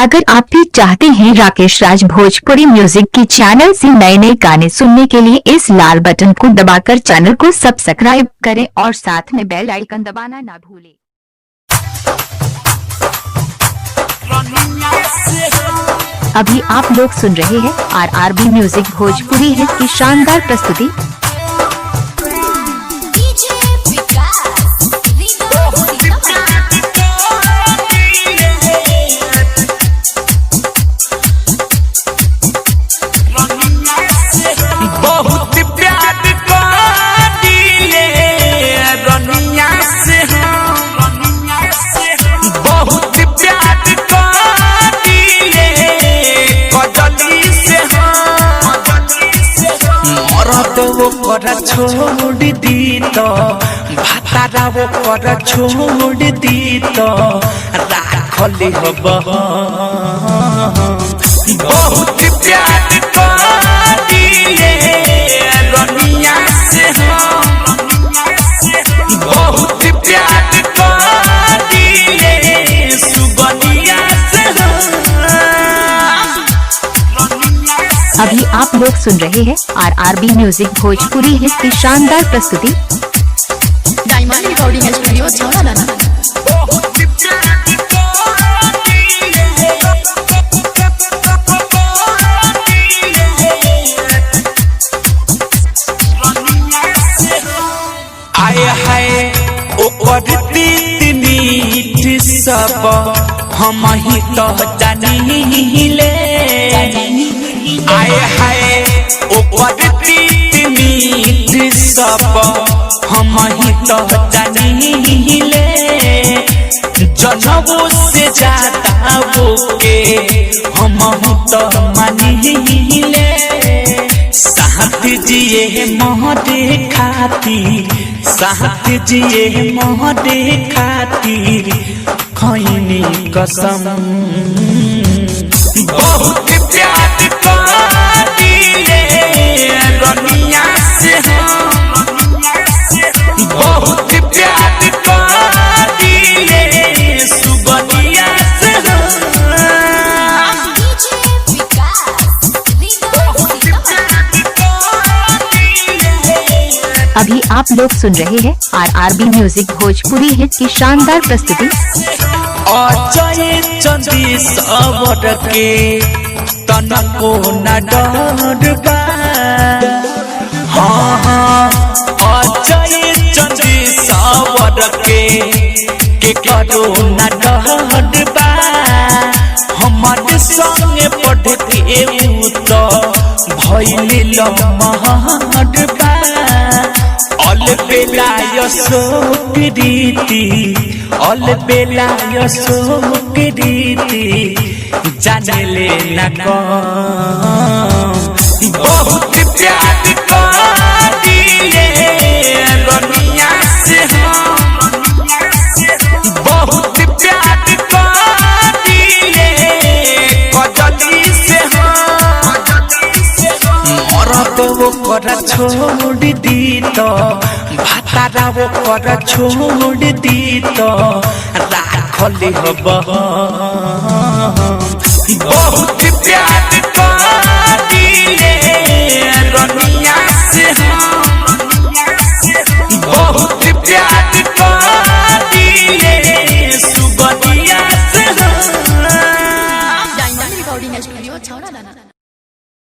अगर आप भी चाहते हैं राकेश राज भोजपुरी म्यूजिक की चैनल से नए नए गाने सुनने के लिए इस लाल बटन को दबाकर चैनल को सब्सक्राइब करें और साथ में बेल आइकन दबाना ना भूलें। अभी आप लोग सुन रहे हैं RRB म्यूजिक भोजपुरी हिट की शानदार प्रस्तुति। वो कर छोड़ दी तो भातारा वो कर छोड़ दी तो राखली हब बहुत प्यार दिले रनिया से बहुत प्यार दिले सुगनिया से। अभी आप लोग सुन रहे हैं RRB म्यूजिक भोजपुरी हिट की शानदार प्रस्तुति। Diamond recording studio छौड़ादाना। आए हाय ओकर मीठ सब हम ही तो जानीले। आए हाय ओकर मीठ सब हम ही तो जानीले। जनबो से ज्यादा वो के हम तो मानीले। साथ जिए मोहरे खातिर साथ जिए मोहरे खातिर खैनी कसम बहुत प्यार दिले रनिया से बहुत प्यार दिले सुगनिया से। अभी आप लोग सुन रहे हैं RRB म्यूजिक भोजपुरी हिट की शानदार प्रस्तुति। अजय चंदी सबर के तनको न डर बा। हाँ हाँ अजय चंदी सबर के करो न डर बा। हमारे संगे पढ़ के तो भइले लमहर बा। अल बेला यशोक रीति अल बेला यशोक रीति जानले न बहुत प्यार दिले रनिया से बहुत प्यार दिले कजली से। मरद वो कर छोड़ दी तो भातारा वो कर छोड़ दी तो राखली हब बहुत प्यार दिले रनिया से बहुत प्यार दिले सुगनिया से। Diamond recording studio छौड़ादाना।